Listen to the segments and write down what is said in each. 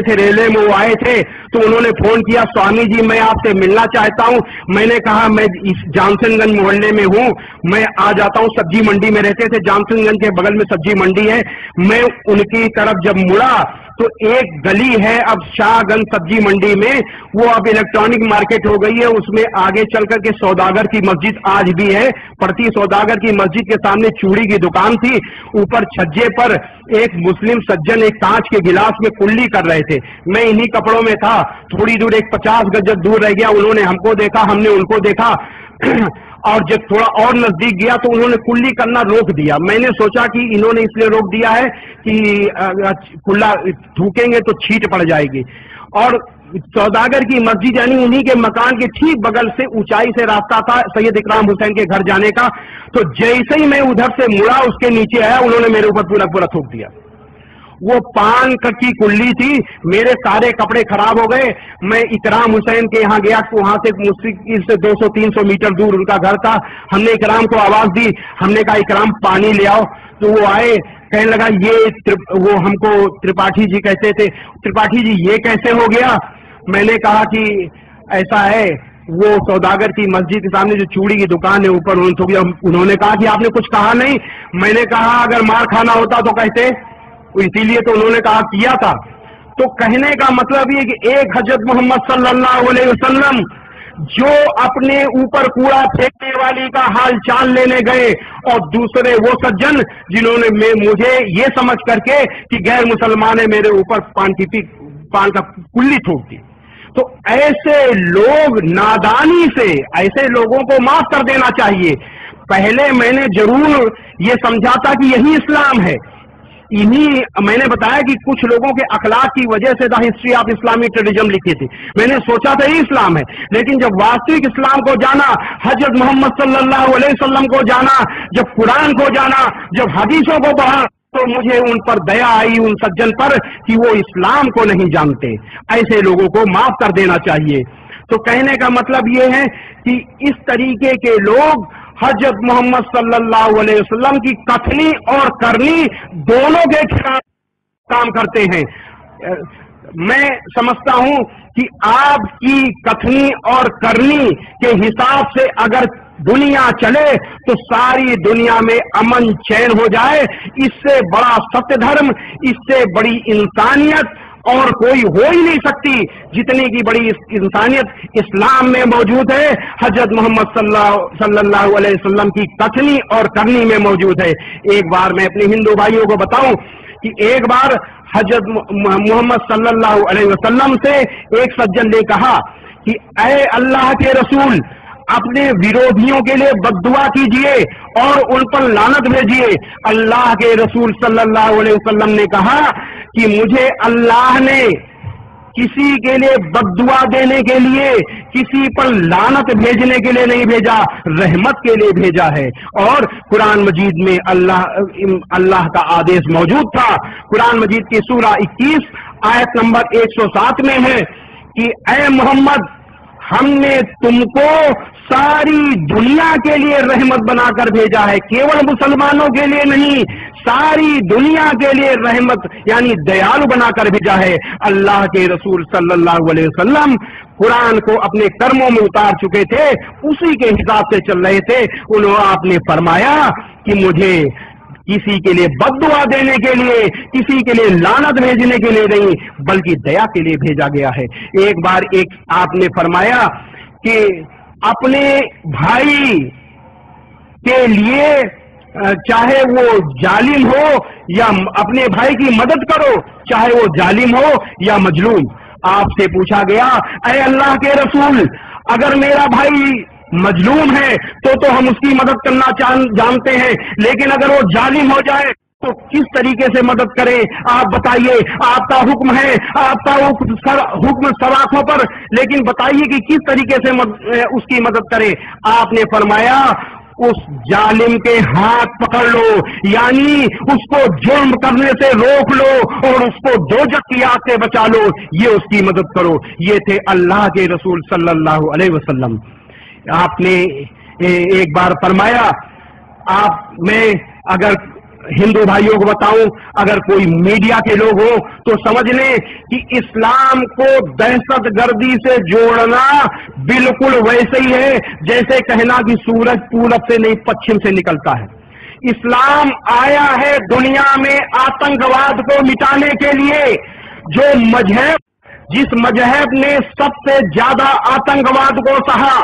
थे, रेलवे में वो आए थे, तो उन्होंने फोन किया, स्वामी जी मैं आपसे मिलना चाहता हूं। मैंने कहा मैं इस जानसनगंज मोहल्ले में हूं, मैं आ जाता हूं। सब्जी मंडी में रहते थे, जानसनगंज के बगल में सब्जी मंडी है। मैं उनकी तरफ जब मुड़ा तो एक गली है अब शाहगंज सब्जी मंडी में, वो अब इलेक्ट्रॉनिक मार्केट हो गई है, उसमें आगे चल करके सौदागर की मस्जिद आज भी है पड़ती। सौदागर की मस्जिद के सामने चूड़ी की दुकान थी, ऊपर छज्जे पर एक मुस्लिम सज्जन एक कांच के गिलास में कुल्ली कर रहे थे। मैं इन्हीं कपड़ों में था, थोड़ी दूर एक 50 गज दूर रह गया, उन्होंने हमको देखा, हमने उनको देखा और जब थोड़ा और नजदीक गया तो उन्होंने कुल्ली करना रोक दिया। मैंने सोचा कि इन्होंने इसलिए रोक दिया है कि कुल्ला थूकेंगे तो छींट पड़ जाएगी। और सौदागर की मस्जिद यानी उन्हीं के मकान के ठीक बगल से ऊंचाई से रास्ता था सैयद इकराम हुसैन के घर जाने का। तो जैसे ही मैं उधर से मुड़ा, उसके नीचे आया, उन्होंने मेरे ऊपर पूरा पूरा थूक दिया। वो पान की कुल्ली थी, मेरे सारे कपड़े खराब हो गए। मैं इकराम हुसैन के यहाँ गया, वहां से मुश्किल से 200-300 मीटर दूर उनका घर था। हमने इकराम को आवाज दी, हमने कहा इकराम पानी ले आओ। तो वो आए, कहने लगा वो हमको त्रिपाठी जी कहते थे, त्रिपाठी जी ये कैसे हो गया? मैंने कहा कि ऐसा है, वो सौदागर की मस्जिद के सामने जो चूड़ी की दुकान है ऊपर उन्होंने कहा कि आपने कुछ कहा नहीं। मैंने कहा अगर मार खाना होता तो कहते, इसीलिए तो उन्होंने कहा किया था। तो कहने का मतलब ये कि एक हजरत मोहम्मद सल्लल्लाहु अलैहि वसल्लम जो अपने ऊपर कूड़ा फेंकने वाली का हाल चाल लेने गए, और दूसरे वो सज्जन जिन्होंने मुझे ये समझ करके कि गैर मुसलमान है मेरे ऊपर पान का कुल्ली ठोक दी। तो ऐसे लोग नादानी से ऐसे लोगों को माफ कर देना चाहिए। पहले मैंने जरूर ये समझा था कि यही इस्लाम है। मैंने बताया कि कुछ लोगों के अखलाक की वजह से द हिस्ट्री ऑफ इस्लामिक ट्रेडिज्म लिखी थी, मैंने सोचा था ये इस्लाम है। लेकिन जब वास्तविक इस्लाम को जाना, हजरत मोहम्मद सल्लल्लाहु अलैहि वसल्लम को जाना, जब कुरान को जाना, जब हदीसों को पढ़ा, तो मुझे उन पर दया आई, उन सज्जन पर, कि वो इस्लाम को नहीं जानते। ऐसे लोगों को माफ कर देना चाहिए। तो कहने का मतलब ये है कि इस तरीके के लोग हजरत मोहम्मद सल्लल्लाहु अलैहि वसल्लम की कथनी और करनी दोनों के खिलाफ काम करते हैं। मैं समझता हूं कि आपकी कथनी और करनी के हिसाब से अगर दुनिया चले तो सारी दुनिया में अमन चैन हो जाए। इससे बड़ा सत्य धर्म, इससे बड़ी इंसानियत और कोई हो ही नहीं सकती जितनी की बड़ी इंसानियत इस्लाम में मौजूद है, हजरत मोहम्मद सल्लल्लाहु अलैहि वसल्लम की कथनी और करनी में मौजूद है। एक बार मैं अपने हिंदू भाइयों को बताऊं कि एक बार हजरत मोहम्मद सल्लल्लाहु अलैहि वसल्लम से एक सज्जन ने कहा कि ऐ अल्लाह के रसूल, अपने विरोधियों के लिए बद्दुआ कीजिए और उन पर लानत भेजिए। अल्लाह के रसूल सल्लल्लाहु अलैहि वसल्लम ने कहा कि मुझे अल्लाह ने किसी के लिए बद्दुआ देने के लिए, किसी पर लानत भेजने के लिए नहीं भेजा, रहमत के लिए भेजा है। और कुरान मजीद में अल्लाह का आदेश मौजूद था। कुरान मजीद की सूरा 21 आयत नंबर 107 में है कि ऐ मोहम्मद, हमने तुमको सारी दुनिया के लिए रहमत बनाकर भेजा है, केवल मुसलमानों के लिए नहीं, सारी दुनिया के लिए रहमत यानी दयालु बनाकर भेजा है। अल्लाह के रसूल सल्लल्लाहु अलैहि वसल्लम कुरान को अपने कर्मों में उतार चुके थे, उसी के हिसाब से चल रहे थे। आपने फरमाया कि मुझे किसी के लिए बद्दुआ देने के लिए, किसी के लिए लानत भेजने के लिए नहीं, बल्कि दया के लिए भेजा गया है। एक बार आपने फरमाया कि अपने भाई के लिए चाहे वो जालिम हो या अपने भाई की मदद करो, चाहे वो जालिम हो या मजलूम। आपसे पूछा गया, ऐ अल्लाह के रसूल, अगर मेरा भाई मजलूम है तो हम उसकी मदद करना जानते हैं, लेकिन अगर वो जालिम हो जाए तो किस तरीके से मदद करें? आप बताइए। आपका हुक्म है, आपका हुक्म सराखों पर, लेकिन बताइए कि किस तरीके से उसकी मदद करें। आपने फरमाया उस जालिम के हाथ पकड़ लो, यानी उसको जुर्म करने से रोक लो और उसको दोजख की आग से बचा लो, ये उसकी मदद करो। ये थे अल्लाह के रसूल सल्लल्लाहु अलैहि वसल्लम। आपने एक बार फरमाया, मैं अगर हिंदू भाइयों को बताऊं, अगर कोई मीडिया के लोग हो तो समझ लें कि इस्लाम को दहशतगर्दी से जोड़ना बिल्कुल वैसे ही है जैसे कहना कि सूरज पूरब से नहीं पश्चिम से निकलता है। इस्लाम आया है दुनिया में आतंकवाद को मिटाने के लिए। जो मजहब, जिस मजहब ने सबसे ज्यादा आतंकवाद को सहा,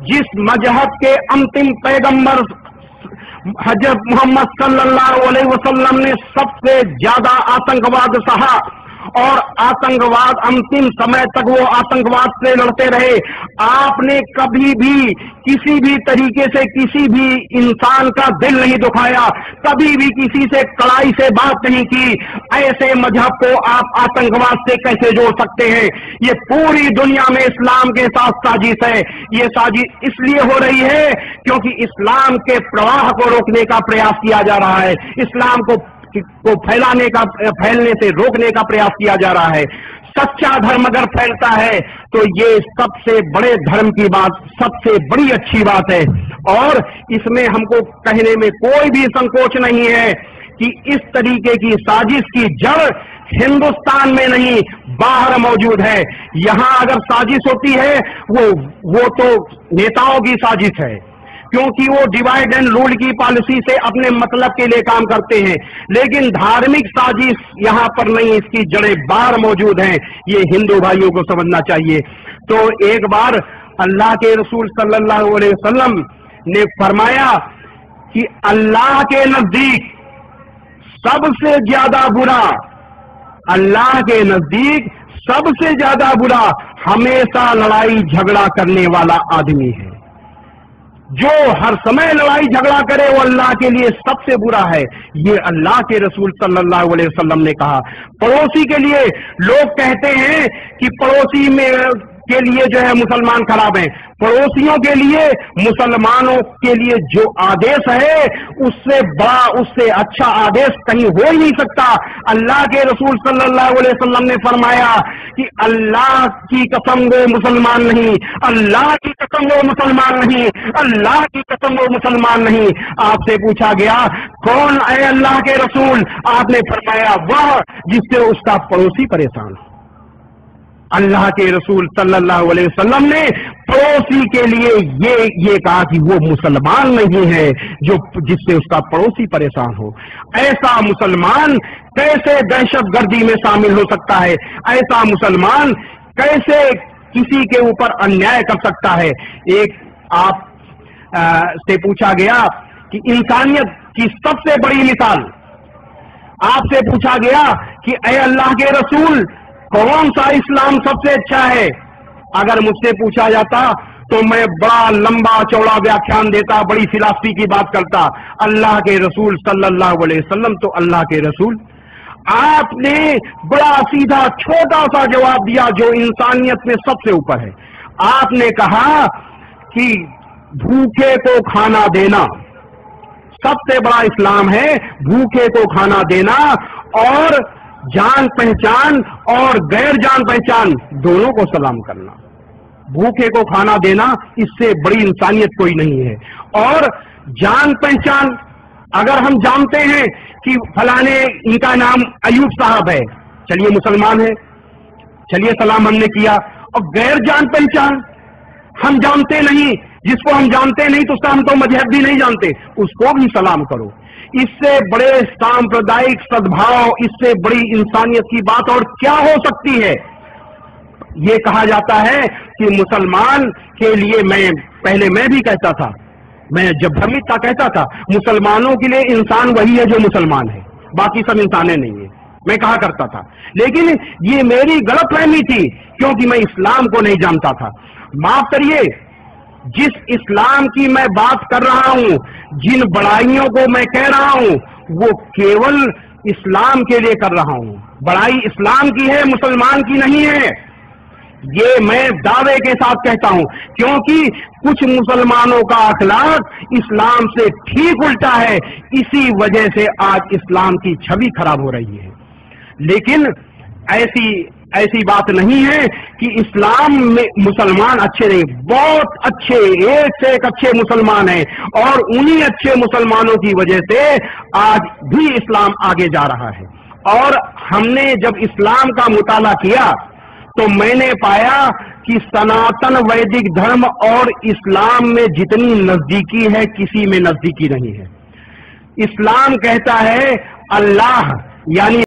जिस मजहब के अंतिम पैगंबर हजरत मोहम्मद सल्लल्लाहु अलैहि वसल्लम ने सबसे ज्यादा आतंकवाद सहा और आतंकवाद अंतिम समय तक वो आतंकवाद से लड़ते रहे। आपने कभी भी किसी भी तरीके से किसी भी इंसान का दिल नहीं दुखाया, कभी भी किसी से कड़ाई से बात नहीं की। ऐसे मजहब को आप आतंकवाद से कैसे जोड़ सकते हैं? ये पूरी दुनिया में इस्लाम के साथ साजिश है। ये साजिश इसलिए हो रही है क्योंकि इस्लाम के प्रवाह को रोकने का प्रयास किया जा रहा है, इस्लाम को फैलने से रोकने का प्रयास किया जा रहा है। सच्चा धर्म अगर फैलता है तो ये सबसे बड़े धर्म की बात, सबसे बड़ी अच्छी बात है और इसमें हमको कहने में कोई भी संकोच नहीं है कि इस तरीके की साजिश की जड़ हिंदुस्तान में नहीं बाहर मौजूद है। यहां अगर साजिश होती है वो तो नेताओं की साजिश है, क्योंकि वो डिवाइड एंड रूल की पॉलिसी से अपने मतलब के लिए काम करते हैं। लेकिन धार्मिक साजिश यहां पर नहीं, इसकी जड़ें बाहर मौजूद हैं। ये हिंदू भाइयों को समझना चाहिए। तो एक बार अल्लाह के रसूल सल्लल्लाहु अलैहि वसल्लम ने फरमाया कि अल्लाह के नजदीक सबसे ज्यादा बुरा, अल्लाह के नजदीक सबसे ज्यादा बुरा हमेशा लड़ाई झगड़ा करने वाला आदमी है। जो हर समय लड़ाई झगड़ा करे वो अल्लाह के लिए सबसे बुरा है। ये अल्लाह के रसूल सल्लल्लाहु अलैहि वसल्लम ने कहा। पड़ोसी के लिए लोग कहते हैं कि पड़ोसी में के लिए जो है मुसलमान खराब हैं। पड़ोसियों के लिए, मुसलमानों के लिए जो आदेश है उससे बड़ा, उससे अच्छा आदेश कहीं हो ही नहीं सकता। अल्लाह के रसूल सल्लल्लाहु अलैहि वसल्लम ने फरमाया कि अल्लाह की कसम वो मुसलमान नहीं, अल्लाह की कसम वो मुसलमान नहीं, अल्लाह की कसम वो मुसलमान नहीं। आपसे पूछा गया कौन है अल्लाह के रसूल? आपने फरमाया वह जिससे उसका पड़ोसी परेशान हो। अल्लाह के रसूल सल्लल्लाहु अलैहि वसल्लम ने पड़ोसी के लिए ये कहा कि वो मुसलमान नहीं है जो जिससे उसका पड़ोसी परेशान हो। ऐसा मुसलमान कैसे दहशतगर्दी में शामिल हो सकता है? ऐसा मुसलमान कैसे किसी के ऊपर अन्याय कर सकता है? एक आप से पूछा गया कि इंसानियत की सबसे बड़ी मिसाल, आपसे पूछा गया कि ऐ अल्लाह के रसूल कौन सा इस्लाम सबसे अच्छा है? अगर मुझसे पूछा जाता तो मैं बड़ा लंबा चौड़ा व्याख्यान देता, बड़ी फिलॉसफी की बात करता। अल्लाह के रसूल सल्लल्लाहु अलैहि वसल्लम तो अल्लाह के रसूल, आपने बड़ा सीधा छोटा सा जवाब दिया जो इंसानियत में सबसे ऊपर है। आपने कहा कि भूखे को खाना देना सबसे बड़ा इस्लाम है, भूखे को खाना देना और जान पहचान और गैर जान पहचान दोनों को सलाम करना। भूखे को खाना देना इससे बड़ी इंसानियत कोई नहीं है। और जान पहचान, अगर हम जानते हैं कि फलाने, इनका नाम अयूब साहब है, चलिए मुसलमान है, चलिए सलाम हमने किया। और गैर जान पहचान, हम जानते नहीं, जिसको हम जानते नहीं तो उसका हम तो मजहब भी नहीं जानते, उसको भी सलाम करो। इससे बड़े सांप्रदायिक सद्भाव, इससे बड़ी इंसानियत की बात और क्या हो सकती है? ये कहा जाता है कि मुसलमान के लिए, पहले मैं भी कहता था, मैं जब भ्रमित था कहता था मुसलमानों के लिए इंसान वही है जो मुसलमान है, बाकी सब इंसाने नहीं है, मैं कहा करता था। लेकिन ये मेरी गलतफहमी थी क्योंकि मैं इस्लाम को नहीं जानता था। माफ करिए, जिस इस्लाम की मैं बात कर रहा हूं, जिन बड़ाइयों को मैं कह रहा हूं, वो केवल इस्लाम के लिए कर रहा हूं। बड़ाई इस्लाम की है, मुसलमान की नहीं है। ये मैं दावे के साथ कहता हूं क्योंकि कुछ मुसलमानों का अखलाक इस्लाम से ठीक उल्टा है। इसी वजह से आज इस्लाम की छवि खराब हो रही है। लेकिन ऐसी बात नहीं है کہ اسلام میں مسلمان اچھے نہیں، بہت اچھے، ایک سے ایک اچھے مسلمان ہیں، اور انہی اچھے مسلمانوں کی وجہ سے آج بھی اسلام آگے جا رہا ہے۔ اور ہم نے جب اسلام کا مطالعہ کیا تو میں نے پایا کہ سناتن ویدک دھرم اور اسلام میں جتنی نزدیکی ہے کسی میں نزدیکی نہیں ہے۔ اسلام کہتا ہے اللہ یعنی